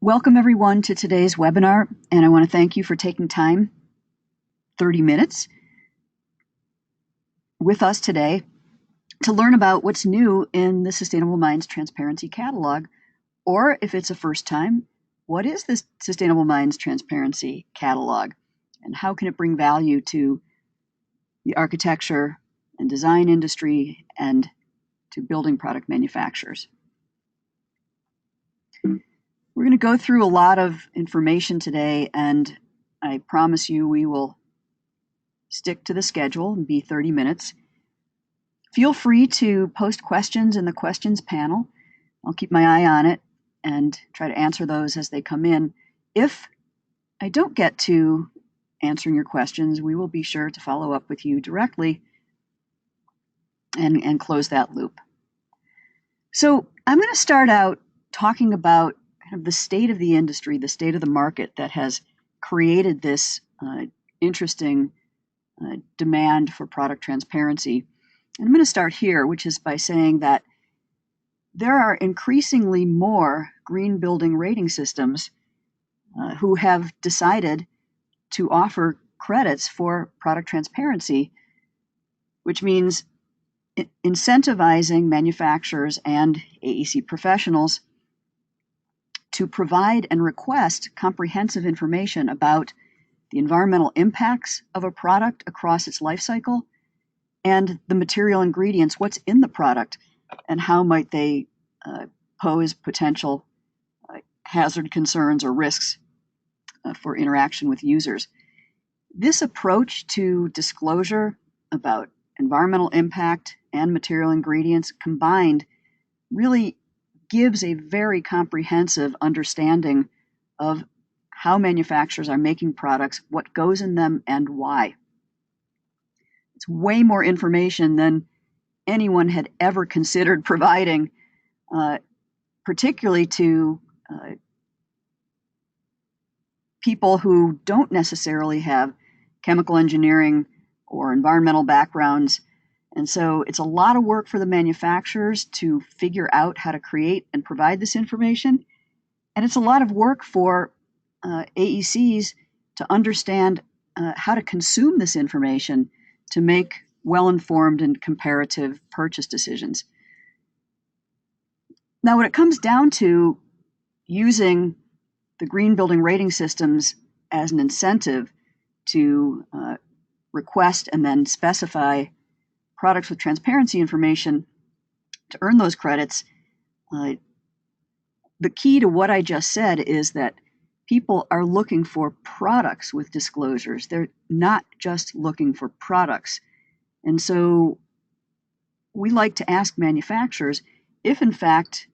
Welcome everyone to today's webinar, and I want to thank you for taking time, 30 minutes, with us today to learn about what's new in the Sustainable Minds Transparency Catalog, or if it's a first time, what is this Sustainable Minds Transparency Catalog, and how can it bring value to the architecture and design industry and to building product manufacturers. We're going to go through a lot of information today, and I promise you we will stick to the schedule and be 30 minutes. Feel free to post questions in the questions panel. I'll keep my eye on it and try to answer those as they come in. If I don't get to answering your questions, we will be sure to follow up with you directly and close that loop. So I'm going to start out talking about kind of the state of the industry, the state of the market that has created this interesting demand for product transparency. And I'm going to start here, which is by saying that there are increasingly more green building rating systems who have decided to offer credits for product transparency, which means incentivizing manufacturers and AEC professionals to provide and request comprehensive information about the environmental impacts of a product across its life cycle and the material ingredients, what's in the product, and how might they pose potential hazard concerns or risks for interaction with users. This approach to disclosure about environmental impact and material ingredients combined really gives a very comprehensive understanding of how manufacturers are making products, what goes in them, and why. It's way more information than anyone had ever considered providing, particularly to people who don't necessarily have chemical engineering or environmental backgrounds. And so it's a lot of work for the manufacturers to figure out how to create and provide this information. And it's a lot of work for AECs to understand how to consume this information to make well-informed and comparative purchase decisions. Now, when it comes down to using the green building rating systems as an incentive to request and then specify products with transparency information to earn those credits, the key to what I just said is that people are looking for products with disclosures. They're not just looking for products. And so we like to ask manufacturers if, in fact,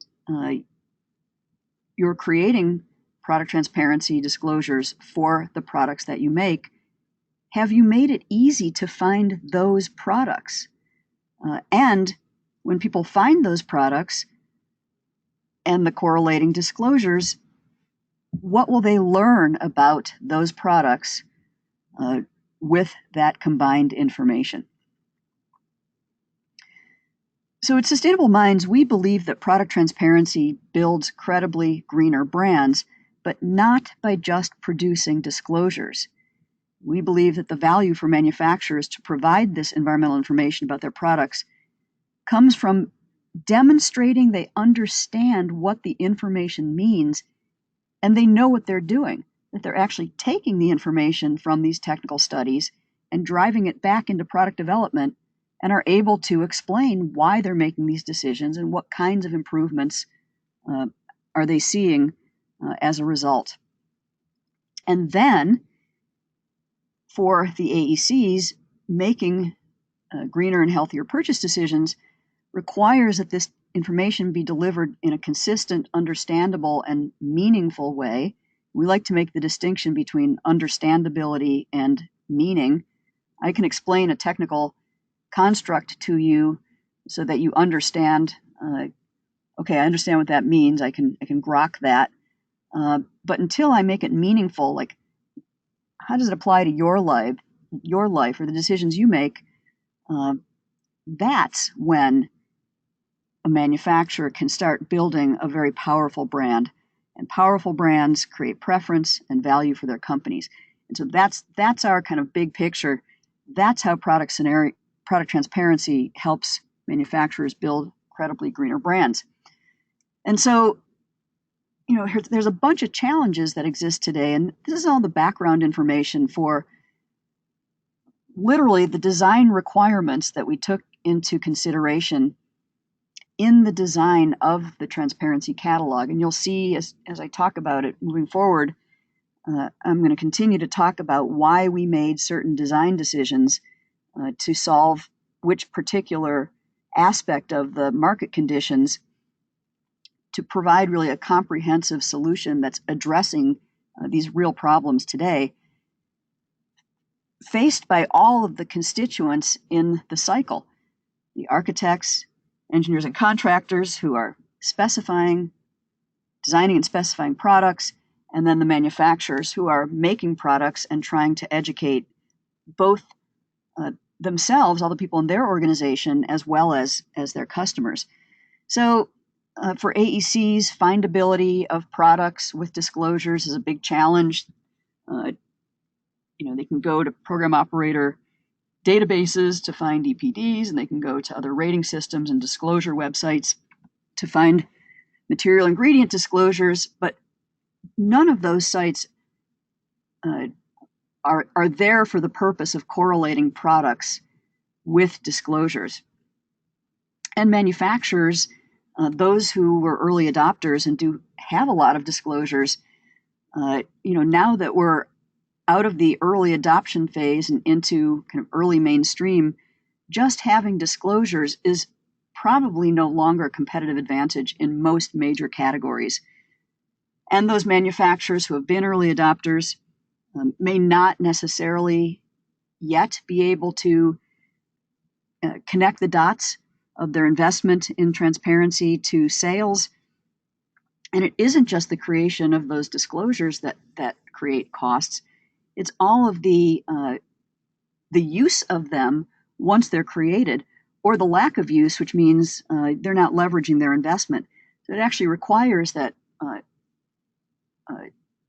you're creating product transparency disclosures for the products that you make, have you made it easy to find those products? And when people find those products and the correlating disclosures, what will they learn about those products with that combined information? So at Sustainable Minds, we believe that product transparency builds credibly greener brands, but not by just producing disclosures. We believe that the value for manufacturers to provide this environmental information about their products comes from demonstrating they understand what the information means and they know what they're doing, that they're actually taking the information from these technical studies and driving it back into product development and are able to explain why they're making these decisions and what kinds of improvements are they seeing as a result. And then for the AECs, making greener and healthier purchase decisions requires that this information be delivered in a consistent, understandable, and meaningful way. We like to make the distinction between understandability and meaning. I can explain a technical construct to you so that you understand, okay, I understand what that means. I can grok that. But until I make it meaningful, like how does it apply to your life or the decisions you make, that's when a manufacturer can start building a very powerful brand. And powerful brands create preference and value for their companies. And so that's our kind of big picture. That's how product transparency helps manufacturers build credibly greener brands. And so, there's a bunch of challenges that exist today, and this is all the background information for literally the design requirements that we took into consideration in the design of the transparency catalog. And you'll see as I talk about it moving forward, I'm going to continue to talk about why we made certain design decisions to solve which particular aspect of the market conditions to provide really a comprehensive solution that's addressing these real problems today, faced by all of the constituents in the cycle: the architects, engineers, and contractors who are designing and specifying products, and then the manufacturers who are making products and trying to educate both themselves, all the people in their organization, as well as their customers. So for AECs, findability of products with disclosures is a big challenge. They can go to program operator databases to find EPDs, and they can go to other rating systems and disclosure websites to find material ingredient disclosures, but none of those sites are there for the purpose of correlating products with disclosures. And manufacturers, those who were early adopters and do have a lot of disclosures, now that we're out of the early adoption phase and into kind of early mainstream, just having disclosures is probably no longer a competitive advantage in most major categories. And those manufacturers who have been early adopters may not necessarily yet be able to connect the dots of their investment in transparency to sales. And it isn't just the creation of those disclosures that create costs. It's all of the use of them once they're created, or the lack of use, which means they're not leveraging their investment. So it actually requires that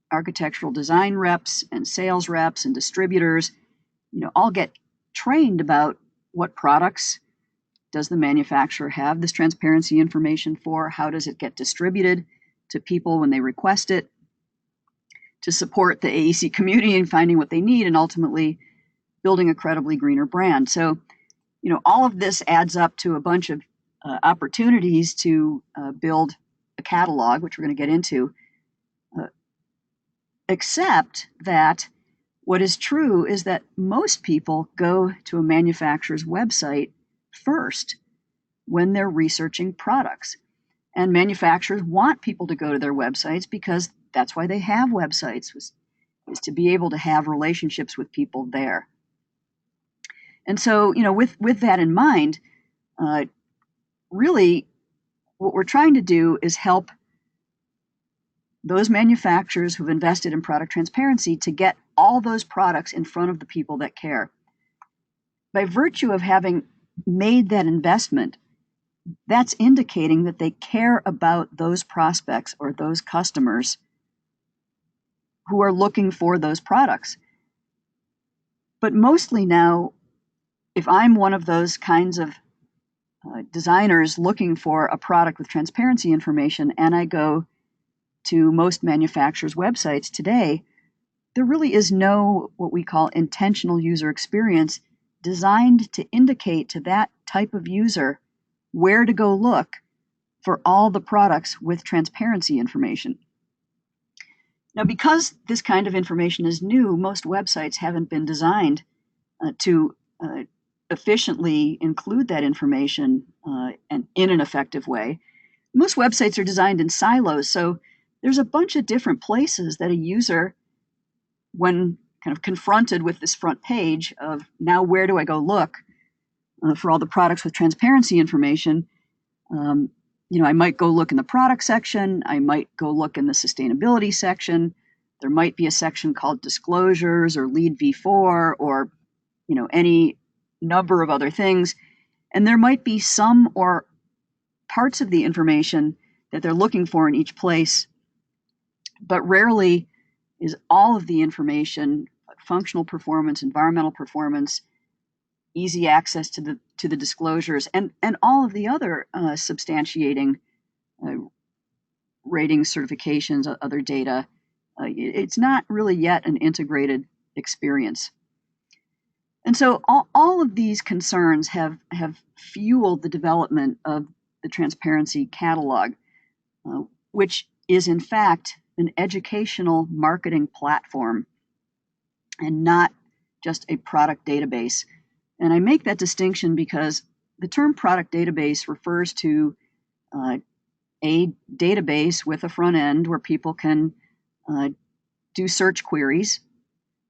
architectural design reps and sales reps and distributors, all get trained about what products does the manufacturer have this transparency information for, how does it get distributed to people when they request it, to support the AEC community in finding what they need and ultimately building a credibly greener brand. So, all of this adds up to a bunch of opportunities to build a catalog, which we're going to get into, except that what is true is that most people go to a manufacturer's website first when they're researching products. And manufacturers want people to go to their websites because that's why they have websites, is to be able to have relationships with people there. And so, with that in mind, really what we're trying to do is help those manufacturers who've invested in product transparency to get all those products in front of the people that care. By virtue of having made that investment, that's indicating that they care about those prospects or those customers who are looking for those products. But mostly now, if I'm one of those kinds of designers looking for a product with transparency information and I go to most manufacturers' websites today, there really is no what we call intentional user experience designed to indicate to that type of user where to go look for all the products with transparency information. Now, because this kind of information is new, most websites haven't been designed to efficiently include that information and in an effective way. Most websites are designed in silos, so there's a bunch of different places that a user, when kind of confronted with this front page of now where do I go look for all the products with transparency information, I might go look in the product section, I might go look in the sustainability section, there might be a section called disclosures or lead V4 or any number of other things, and there might be some or parts of the information that they're looking for in each place but rarely is all of the information, functional performance, environmental performance, easy access to the disclosures, and all of the other substantiating ratings, certifications, other data. It's not really yet an integrated experience. And so all of these concerns have fueled the development of the Transparency Catalog, which is in fact an educational marketing platform and not just a product database. And I make that distinction because the term product database refers to a database with a front end where people can do search queries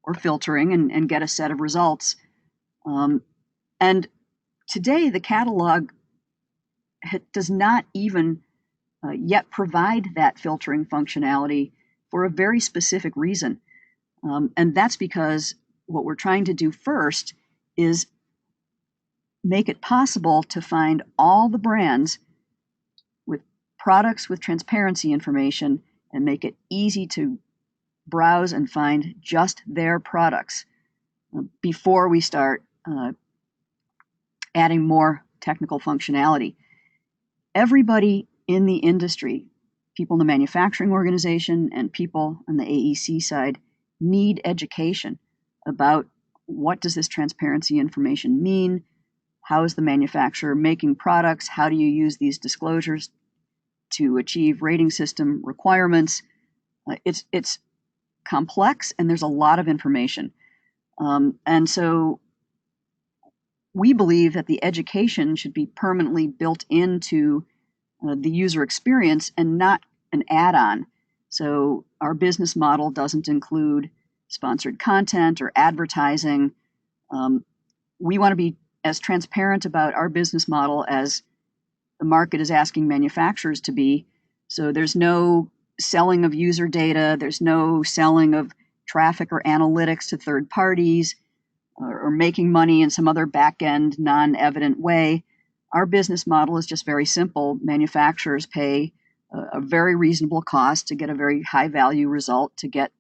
or filtering and get a set of results. And today, the catalog does not even yet provide that filtering functionality for a very specific reason. And that's because what we're trying to do first is make it possible to find all the brands with products with transparency information and make it easy to browse and find just their products before we start adding more technical functionality. Everybody in the industry, people in the manufacturing organization and people on the AEC side, need education about what does this transparency information mean, how is the manufacturer making products, how do you use these disclosures to achieve rating system requirements. It's complex and there's a lot of information. And so we believe that the education should be permanently built into the user experience and not an add-on. So our business model doesn't include sponsored content or advertising. We want to be as transparent about our business model as the market is asking manufacturers to be. So there's no selling of user data, there's no selling of traffic or analytics to third parties, or making money in some other back-end, non-evident way. Our business model is just very simple. Manufacturers pay a very reasonable cost to get a very high-value result, to get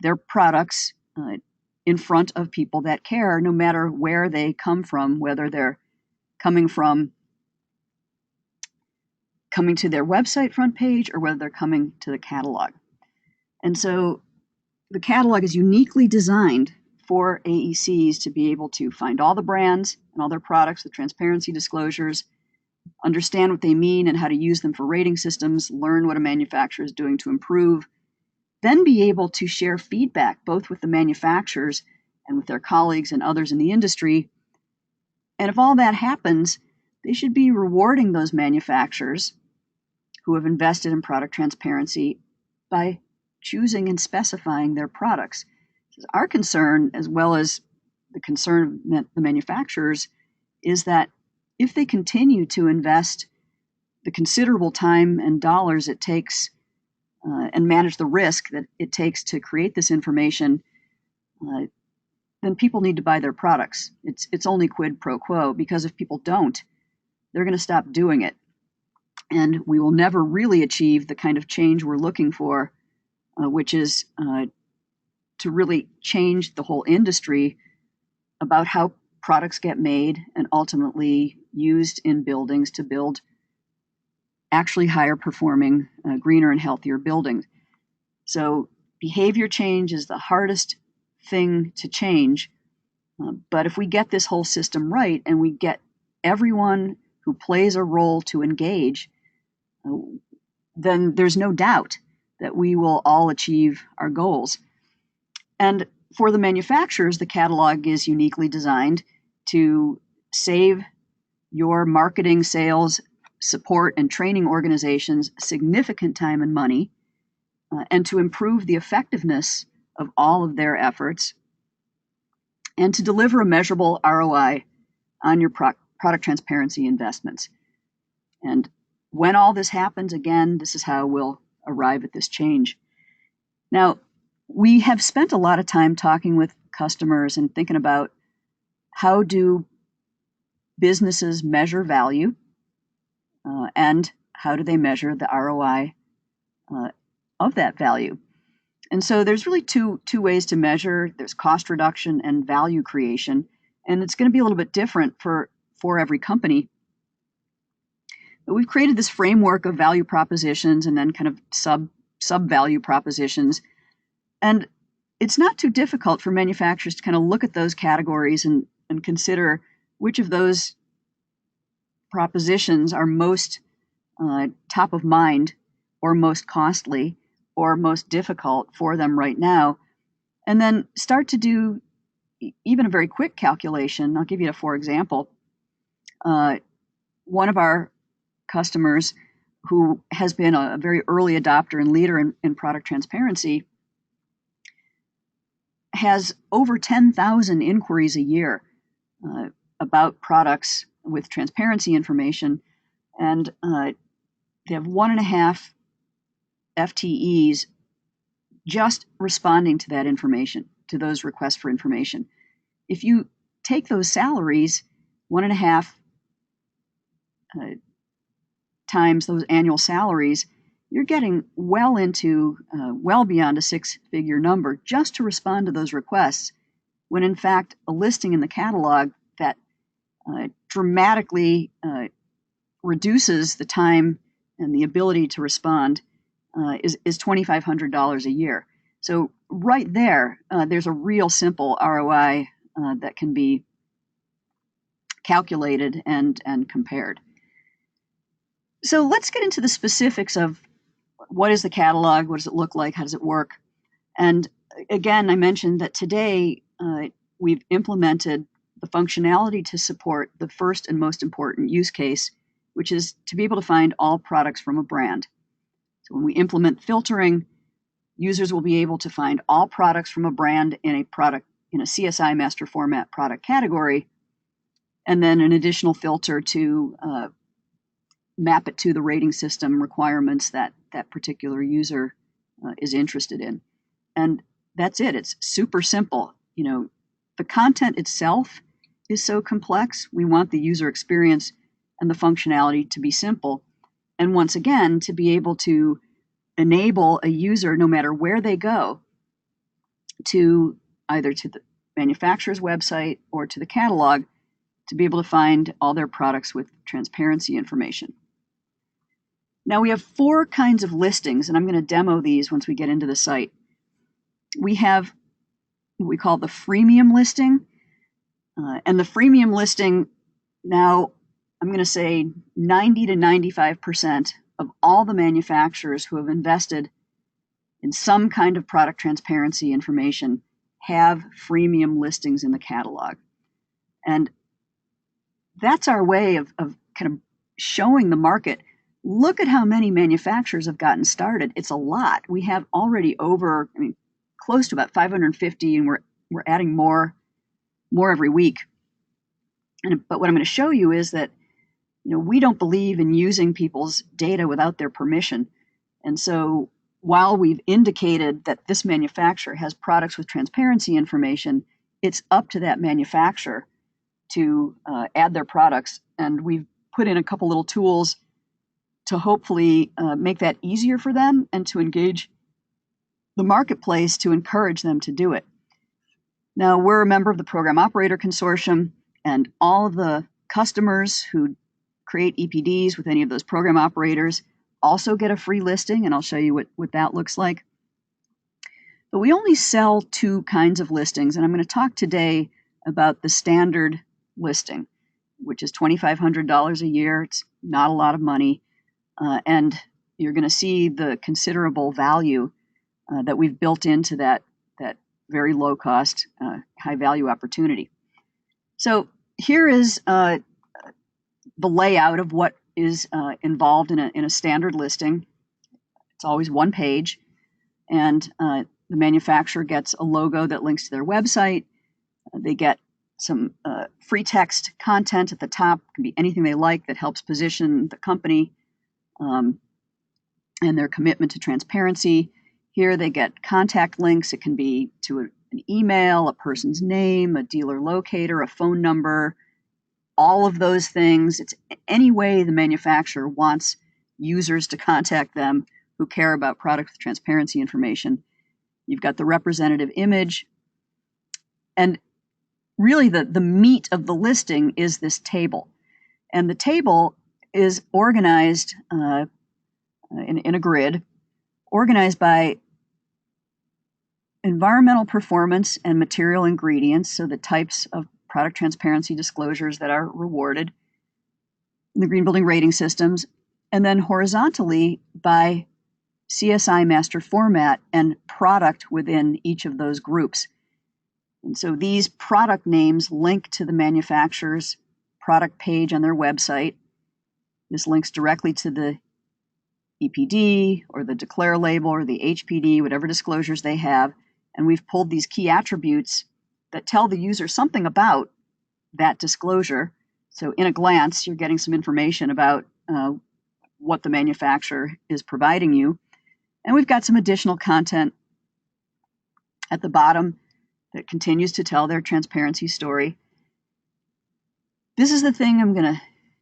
their products in front of people that care, no matter where they come from, whether they're coming to their website front page or whether they're coming to the catalog. And so the catalog is uniquely designed for AECs to be able to find all the brands and all their products with transparency disclosures, understand what they mean and how to use them for rating systems, learn what a manufacturer is doing to improve, then be able to share feedback both with the manufacturers and with their colleagues and others in the industry. And if all that happens, they should be rewarding those manufacturers who have invested in product transparency by choosing and specifying their products. Our concern, as well as the concern of the manufacturers, is that if they continue to invest the considerable time and dollars it takes and manage the risk that it takes to create this information, then people need to buy their products. It's only quid pro quo, because if people don't, they're going to stop doing it. And we will never really achieve the kind of change we're looking for, which is to really change the whole industry about how products get made and ultimately used in buildings to build actually higher performing, greener and healthier buildings. So behavior change is the hardest thing to change. But if we get this whole system right and we get everyone who plays a role to engage, then there's no doubt that we will all achieve our goals. And for the manufacturers, the catalog is uniquely designed to save your marketing, sales, support, and training organizations significant time and money, and to improve the effectiveness of all of their efforts, and to deliver a measurable ROI on your product transparency investments. And when all this happens, again, this is how we'll arrive at this change. Now, we have spent a lot of time talking with customers and thinking about how do businesses measure value and how do they measure the ROI of that value. And so there's really two ways to measure. There's cost reduction and value creation, and it's going to be a little bit different for every company. But we've created this framework of value propositions and then kind of sub value propositions. And it's not too difficult for manufacturers to kind of look at those categories and consider which of those propositions are most top of mind or most costly or most difficult for them right now, and then start to do even a very quick calculation. I'll give you a for example. One of our customers, who has been a very early adopter and leader in product transparency, has over 10,000 inquiries a year about products with transparency information, and they have 1.5 FTEs just responding to that information, to those requests for information. If you take those salaries, 1.5 times those annual salaries, you're getting well beyond a 6-figure number just to respond to those requests, when in fact a listing in the catalog that dramatically reduces the time and the ability to respond is $2,500 a year. So right there, there's a real simple ROI that can be calculated and compared. So let's get into the specifics of what is the catalog, what does it look like, how does it work? And again, I mentioned that today we've implemented the functionality to support the first and most important use case, which is to be able to find all products from a brand. So when we implement filtering, users will be able to find all products from a brand in a CSI master format product category, and then an additional filter to map it to the rating system requirements that that particular user is interested in. And that's it. It's super simple. The content itself is so complex. We want the user experience and the functionality to be simple. And once again, to be able to enable a user, no matter where they go, to either to the manufacturer's website or to the catalog, to be able to find all their products with transparency information. Now we have 4 kinds of listings, and I'm going to demo these once we get into the site. We have what we call the freemium listing. And the freemium listing, now I'm going to say 90 to 95% of all the manufacturers who have invested in some kind of product transparency information have freemium listings in the catalog. And that's our way of kind of showing the market, look at how many manufacturers have gotten started. It's a lot. We have already close to about 550, and we're adding more every week. But what I'm going to show you is that we don't believe in using people's data without their permission. And so while we've indicated that this manufacturer has products with transparency information, it's up to that manufacturer to add their products. And we've put in a couple little tools to hopefully make that easier for them and to engage the marketplace to encourage them to do it. Now, we're a member of the Program Operator Consortium, and all of the customers who create EPDs with any of those program operators also get a free listing, and I'll show you what that looks like. But we only sell 2 kinds of listings, and I'm going to talk today about the standard listing, which is $2,500 a year. It's not a lot of money, and you're going to see the considerable value that we've built into that very low cost, high value opportunity. So here is the layout of what is involved in a standard listing. It's always 1 page, and the manufacturer gets a logo that links to their website. They get some free text content at the top. It can be anything they like that helps position the company and their commitment to transparency. Here they get contact links. It can be to an email, a person's name, a dealer locator, a phone number, all of those things. It's any way the manufacturer wants users to contact them who care about product with transparency information. You've got the representative image. And really the meat of the listing is this table. And the table is organized in a grid, organized by environmental performance and material ingredients, so the types of product transparency disclosures that are rewarded in the green building rating systems, and then horizontally by CSI master format and product within each of those groups. And so these product names link to the manufacturer's product page on their website. This links directly to the EPD or the declare label or the HPD, whatever disclosures they have. And we've pulled these key attributes that tell the user something about that disclosure. So in a glance, you're getting some information about what the manufacturer is providing you. And we've got some additional content at the bottom that continues to tell their transparency story. This is the thing I'm going to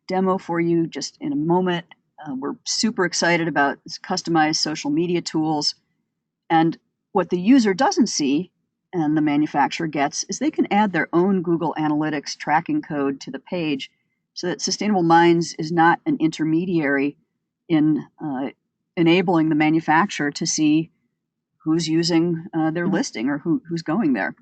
demo for you just in a moment. We're super excited about this customized social media tools. And what the user doesn't see and the manufacturer gets is they can add their own Google Analytics tracking code to the page so that Sustainable Minds is not an intermediary in enabling the manufacturer to see who's using their listing or who's going there.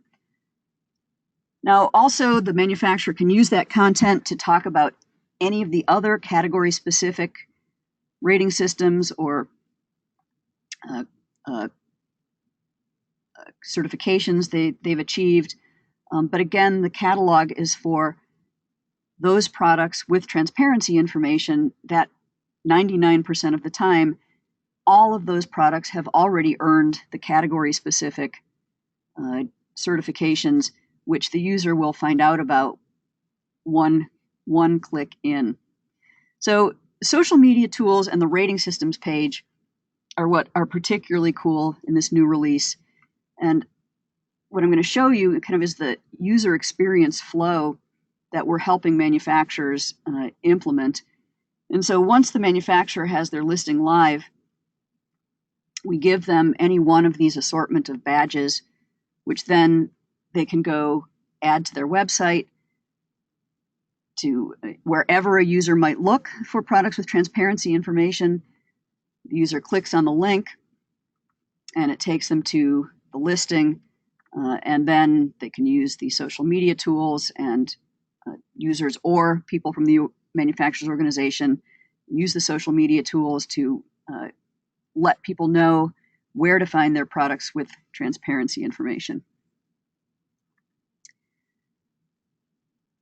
Now, also, the manufacturer can use that content to talk about any of the other category-specific rating systems or certifications they've achieved. But again, the catalog is for those products with transparency information that 99% of the time, all of those products have already earned the category-specific certifications, which the user will find out about one click in. So social media tools and the rating systems page are what are particularly cool in this new release. And what I'm going to show you kind of is the user experience flow that we're helping manufacturers implement. And so once the manufacturer has their listing live, we give them any one of these assortment of badges, which then they can go add to their website, to wherever a user might look for products with transparency information. The user clicks on the link and it takes them to the listing, and then they can use the social media tools, and users or people from the manufacturer's organization use the social media tools to let people know where to find their products with transparency information.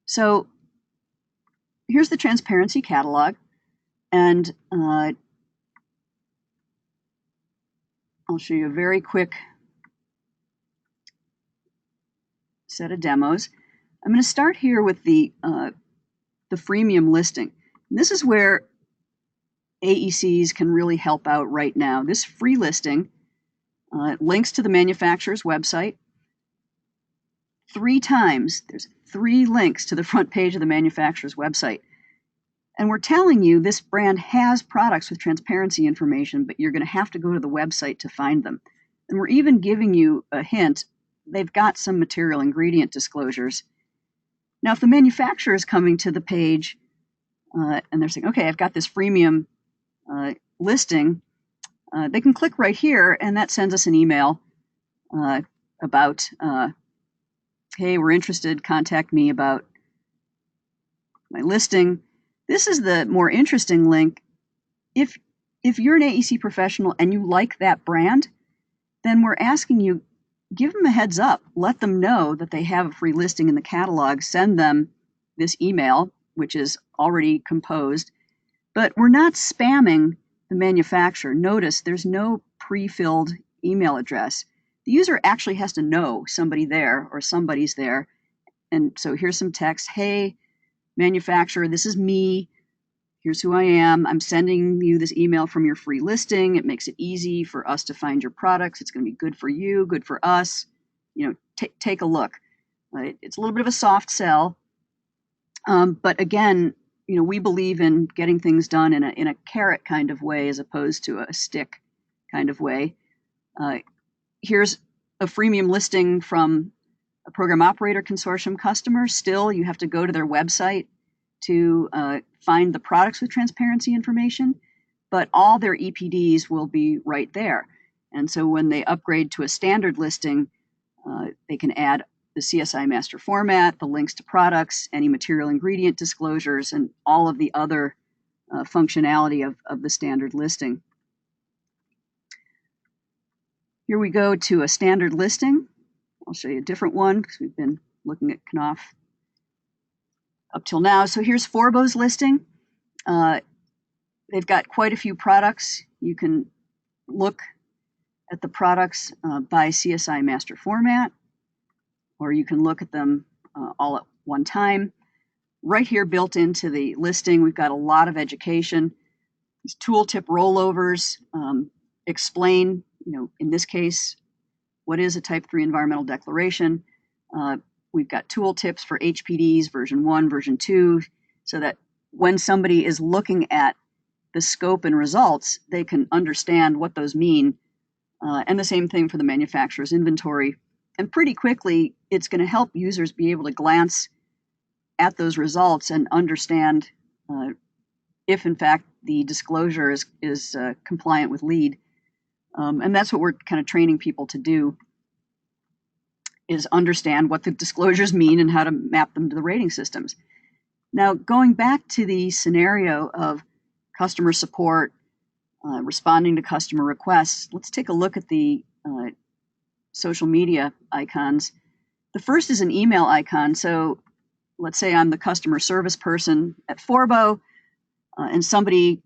So here's the transparency catalog, and I'll show you a very quick set of demos. I'm going to start here with the freemium listing. And this is where AECs can really help out right now. This free listing links to the manufacturer's website 3 times. There's 3 links to the front page of the manufacturer's website. And we're telling you this brand has products with transparency information, but you're going to have to go to the website to find them. And we're even giving you a hint. They've got some material ingredient disclosures. Now, if the manufacturer is coming to the page and they're saying, okay, I've got this freemium listing, they can click right here, and that sends us an email about, hey, we're interested, contact me about my listing. This is the more interesting link. If you're an AEC professional and you like that brand, then we're asking you, give them a heads up. Let them know that they have a free listing in the catalog. Send them this email, which is already composed. But we're not spamming the manufacturer. Notice there's no pre-filled email address. The user actually has to know somebody there or somebody's there. And so here's some text. Hey, manufacturer, this is me. Here's who I am. I'm sending you this email from your free listing. It makes it easy for us to find your products. It's going to be good for you, good for us. You know, take a look. It's a little bit of a soft sell, but again, you know, we believe in getting things done in a carrot kind of way as opposed to a stick kind of way. Here's a freemium listing from a program operator consortium customer. Still, you have to go to their website to find the products with transparency information, but all their EPDs will be right there. And so when they upgrade to a standard listing, they can add the CSI master format, the links to products, any material ingredient disclosures, and all of the other functionality of the standard listing. Here we go to a standard listing. I'll show you a different one because we've been looking at Knopf up till now. So here's Forbo's listing. They've got quite a few products. You can look at the products by CSI master format, or you can look at them all at one time. Right here built into the listing, we've got a lot of education. These tooltip rollovers explain, in this case, what is a Type 3 environmental declaration. We've got tooltips for HPDs, version 1, version 2, so that when somebody is looking at the scope and results, they can understand what those mean. And the same thing for the manufacturer's inventory. And pretty quickly, it's going to help users be able to glance at those results and understand if, in fact, the disclosure is compliant with LEED. And that's what we're kind of training people to do, is understand what the disclosures mean and how to map them to the rating systems. Now, going back to the scenario of customer support, responding to customer requests, let's take a look at the social media icons. The first is an email icon. So let's say I'm the customer service person at Forbo, and somebody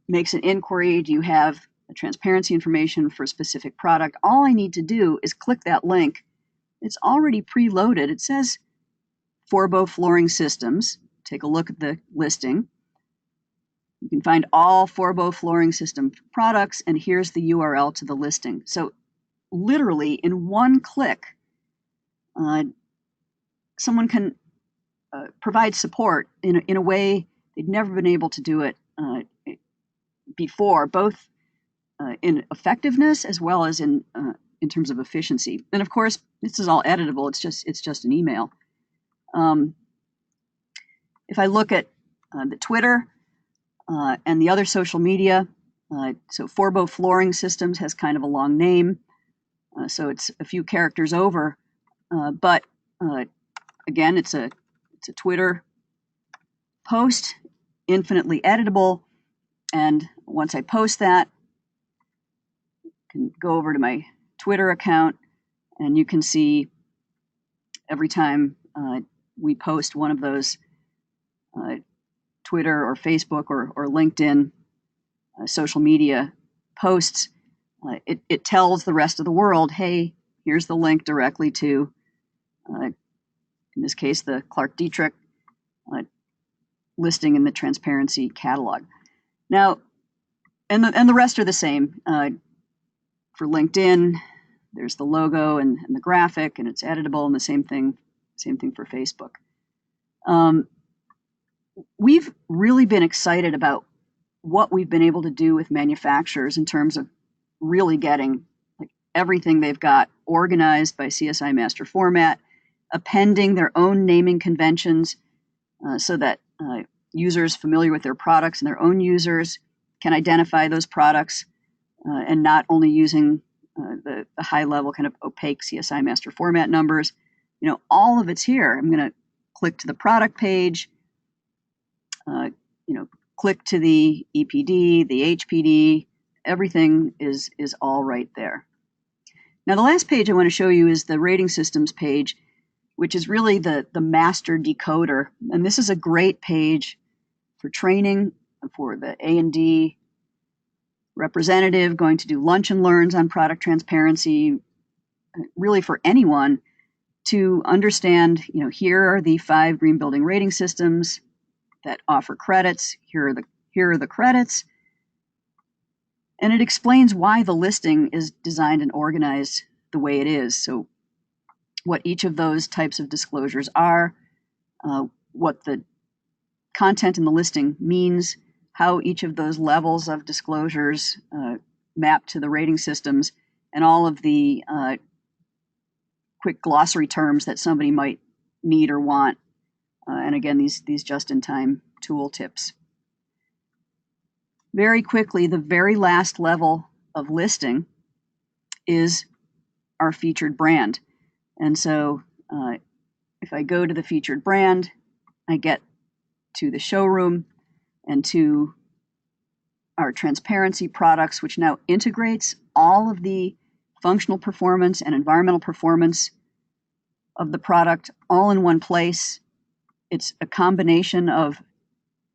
makes an inquiry. Do you have transparency information for a specific product? All I need to do is click that link. It's already preloaded. It says Forbo Flooring Systems. Take a look at the listing. You can find all Forbo Flooring System products, and here's the URL to the listing. So literally in one click, someone can provide support in a way they'd never been able to do it before, both in effectiveness as well as in terms of efficiency. And of course, this is all editable. It's just an email. If I look at the Twitter and the other social media, so Forbo Flooring Systems has kind of a long name, so it's a few characters over. But again, it's a Twitter post, infinitely editable. And once I post that, I can go over to my Twitter account, and you can see every time we post one of those Twitter or Facebook or LinkedIn social media posts, it tells the rest of the world, hey, here's the link directly to, in this case, the Clark Dietrich listing in the transparency catalog. Now, and the rest are the same. For LinkedIn, there's the logo and the graphic, and it's editable, and the same thing for Facebook. We've really been excited about what we've been able to do with manufacturers in terms of really getting everything they've got organized by CSI master format, appending their own naming conventions so that users familiar with their products and their own users can identify those products, and not only using the high-level kind of opaque CSI master format numbers. All of it's here. I'm going to click to the product page, click to the EPD, the HPD. Everything is all right there. Now, the last page I want to show you is the rating systems page, which is really the master decoder. And this is a great page for training for the A&D representative going to do lunch and learns on product transparency, really for anyone to understand, here are the 5 green building rating systems that offer credits. Here are the credits. And it explains why the listing is designed and organized the way it is. So what each of those types of disclosures are, what the content in the listing means, how each of those levels of disclosures mapped to the rating systems and all of the quick glossary terms that somebody might need or want. And again, these just-in-time tool tips. Very quickly, the very last level of listing is our featured brand. And so if I go to the featured brand, I get to the showroom and to our transparency products, which now integrates all of the functional performance and environmental performance of the product all in one place. It's a combination of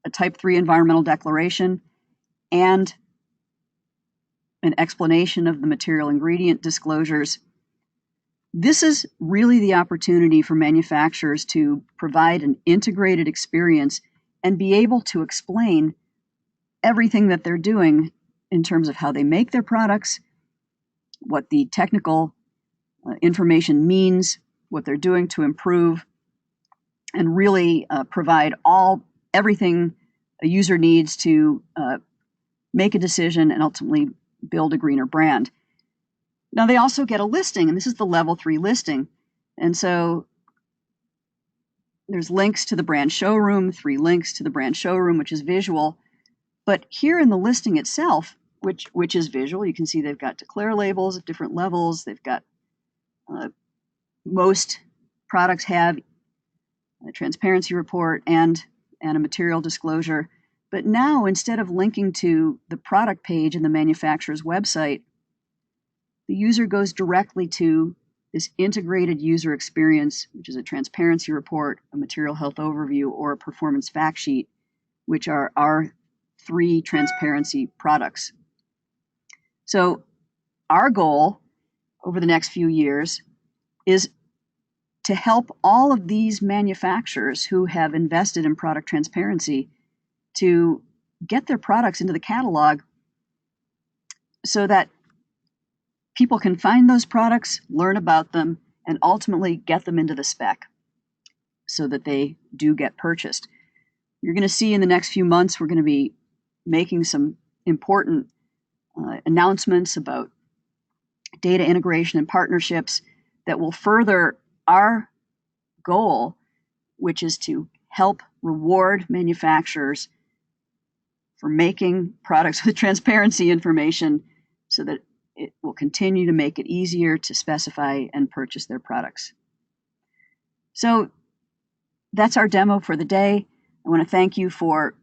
a Type 3 environmental declaration and an explanation of the material ingredient disclosures. This is really the opportunity for manufacturers to provide an integrated experience and be able to explain everything that they're doing in terms of how they make their products, what the technical information means, what they're doing to improve, and really provide everything a user needs to make a decision and ultimately build a greener brand. Now they also get a listing, and this is the level 3 listing. And so there's links to the brand showroom, 3 links to the brand showroom, which is visual. But here in the listing itself, which is visual, you can see they've got declare labels at different levels. They've got, most products have a transparency report and a material disclosure. But now, instead of linking to the product page in the manufacturer's website, the user goes directly to this integrated user experience, which is a transparency report, a material health overview, or a performance fact sheet, which are our 3 transparency products. So our goal over the next few years is to help all of these manufacturers who have invested in product transparency to get their products into the catalog so that people can find those products, learn about them, and ultimately get them into the spec so that they do get purchased. You're going to see in the next few months, we're going to be making some important announcements about data integration and partnerships that will further our goal, which is to help reward manufacturers for making products with transparency information so that it will continue to make it easier to specify and purchase their products. So that's our demo for the day. I want to thank you for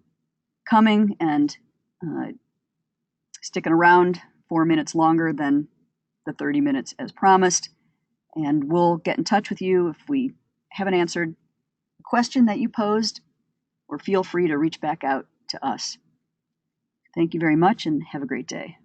coming and sticking around 4 minutes longer than the 30 minutes as promised. And we'll get in touch with you if we haven't answered the question that you posed, or feel free to reach back out to us. Thank you very much and have a great day.